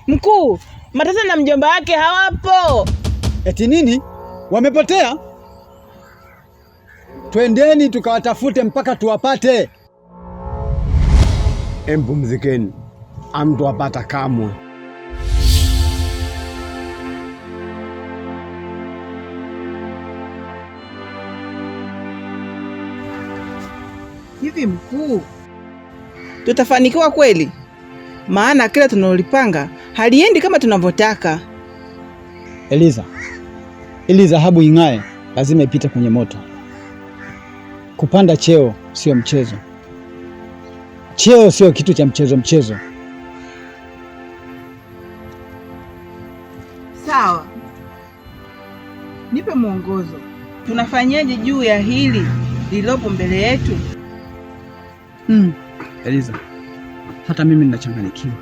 Mkuu, Matata na mjomba wake hawapo. Eti nini? Wamepotea? Twendeni tukawatafute mpaka tuwapate. Mpumzikeni, hamtowapata kamwe. Hivi mkuu, tutafanikiwa kweli? Maana kila tunalolipanga haliendi kama tunavyotaka. Eliza, ili dhahabu ing'ae lazima ipite kwenye moto. Kupanda cheo sio mchezo. Cheo sio kitu cha mchezo. Sawa, nipe mwongozo. Tunafanyaje juu ya hili lilopo mbele yetu? Eliza, hata mimi ninachanganyikiwa.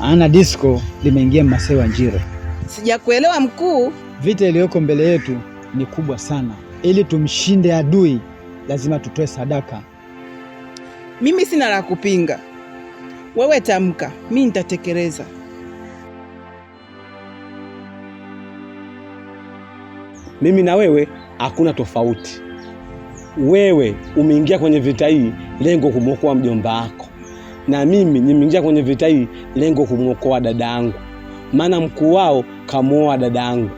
Ana disco limeingia Masewa Njiro. Sijakuelewa mkuu. Vita iliyoko mbele yetu ni kubwa sana. Ili tumshinde adui lazima tutoe sadaka. Mimi sina la kupinga. Wewe tamka, mimi nitatekeleza. Mimi na wewe hakuna tofauti. Wewe umeingia kwenye vita hii lengo kumwokoa mjomba wako, na mimi nimeingia kwenye vita hii lengo kumwokoa dadangu. Maana mkuu wao kamuoa dadangu.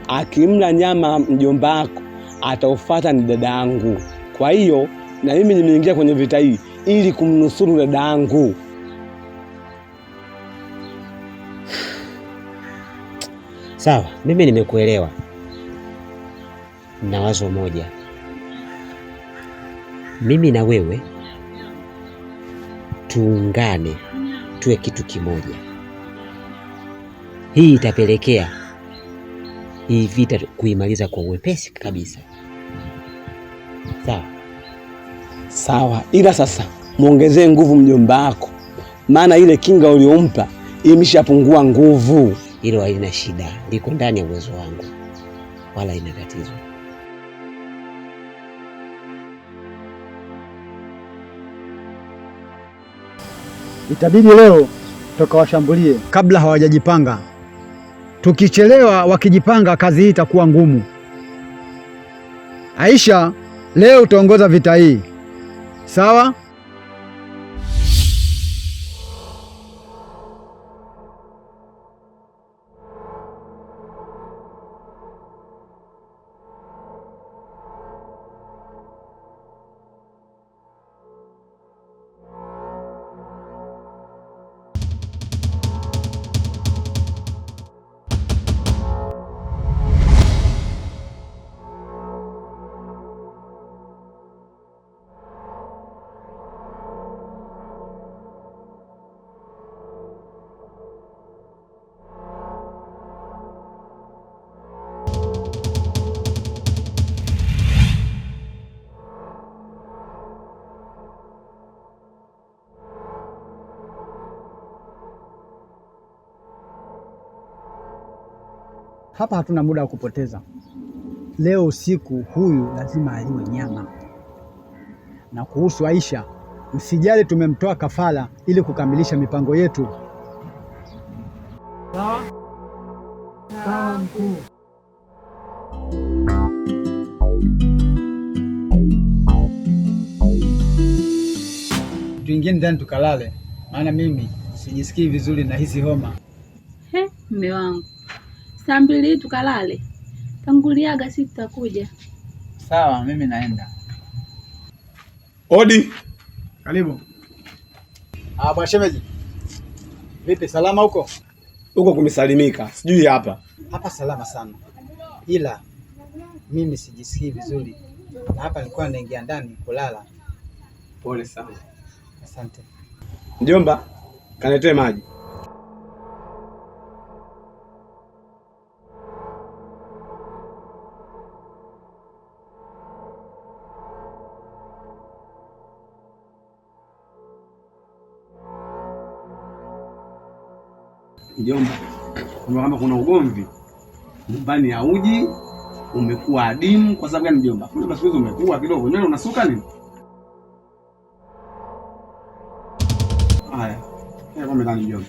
Akimla nyama mjomba wako ataufuata ni dadangu. Kwa hiyo na mimi nimeingia kwenye vita hii ili kumnusuru dadangu. Sawa, mimi nimekuelewa. Na wazo moja, mimi na wewe tuungane tuwe kitu kimoja. Hii itapelekea hii vita kuimaliza kwa uwepesi kabisa. Sawa? Sawa, ila sasa muongezee nguvu mjomba wako, maana ile kinga uliompa imeshapungua nguvu. Hilo halina shida, liko ndani ya uwezo wangu, wala ina tatizo. Itabidi leo tukawashambulie kabla hawajajipanga. Tukichelewa wakijipanga, kazi hii itakuwa ngumu. Aisha, leo utaongoza vita hii. Sawa? Hapa hatuna muda wa kupoteza. Leo usiku huyu lazima aliwe nyama. Na kuhusu Aisha, usijali, tumemtoa kafara ili kukamilisha mipango yetu. Sawa? Sawa mkuu. Tuingie ndani tukalale, maana mimi sijisikii vizuri na hizi homa. Mume wangu, saa 2 tukalale. Tanguliaga sisi tutakuja. Sawa, mimi naenda. Odi. Karibu. Bwana shemeji. Vipi, salama huko? Huko kumesalimika. Sijui hapa. Hapa salama sana. Ila mimi sijisikii vizuri. Na hapa nilikuwa naingia ndani kulala. Pole sana. Asante. Mjomba, kanitoe maji. Mjomba, kama kuna ugomvi nyumbani ya uji umekuwa adimu. Kwa sababu gani mjomba? Mbona siku hizo umekuwa kidogo, nywele unasuka nini? Haya, kama ndani mjomba.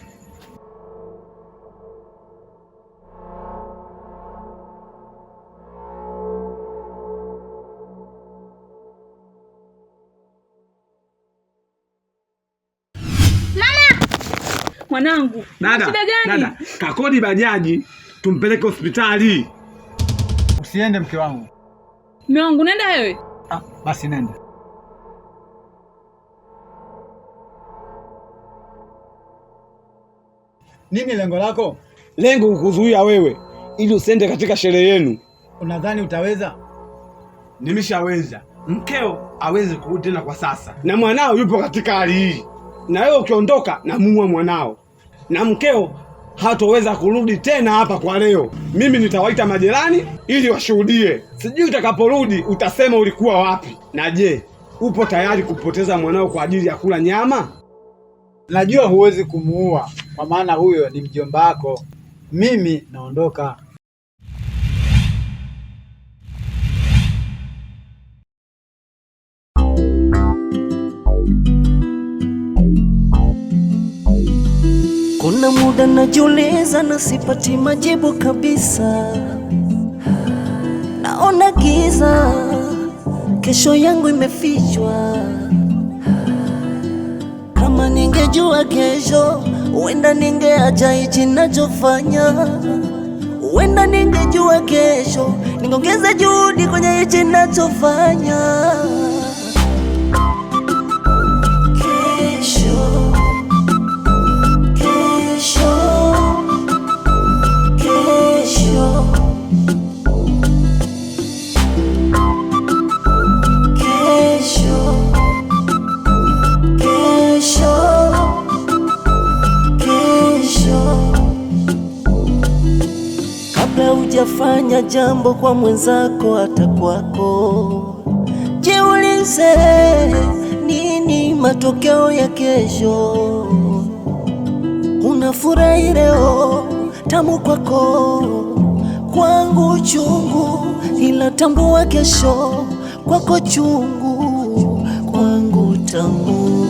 Mwanangu, dada, shida gani? Dada, kakodi bajaji tumpeleke hospitali. Usiende mke wangu. Mume wangu, nenda wewe. Basi nenda. Nini lengo lako? Lengo kukuzuia wewe ili usiende katika sherehe yenu. Unadhani utaweza? Nimeshaweza. Mkeo aweze kurudi tena kwa sasa, na mwanao yupo katika hali hii, na wewe ukiondoka na muua mwanao, na mkeo hatoweza kurudi tena hapa kwa leo. Mimi nitawaita majirani ili washuhudie. Sijui utakaporudi utasema ulikuwa wapi. Na je, upo tayari kupoteza mwanao kwa ajili ya kula nyama? Najua huwezi kumuua kwa maana huyo ni mjomba wako. Mimi naondoka. Kuna muda najiuliza na sipati majibu kabisa. Naona giza, kesho yangu imefichwa. Kama ningejua kesho, huenda ningeacha hichi ninachofanya. Huenda ningejua kesho, ningeongeza juhudi kwenye hichi ninachofanya. Hujafanya jambo kwa mwenzako hata kwako, jiulize nini matokeo ya kesho. Unafurahi leo, tamu kwako, kwangu chungu, ila tambua kesho kwako chungu, kwangu tamu.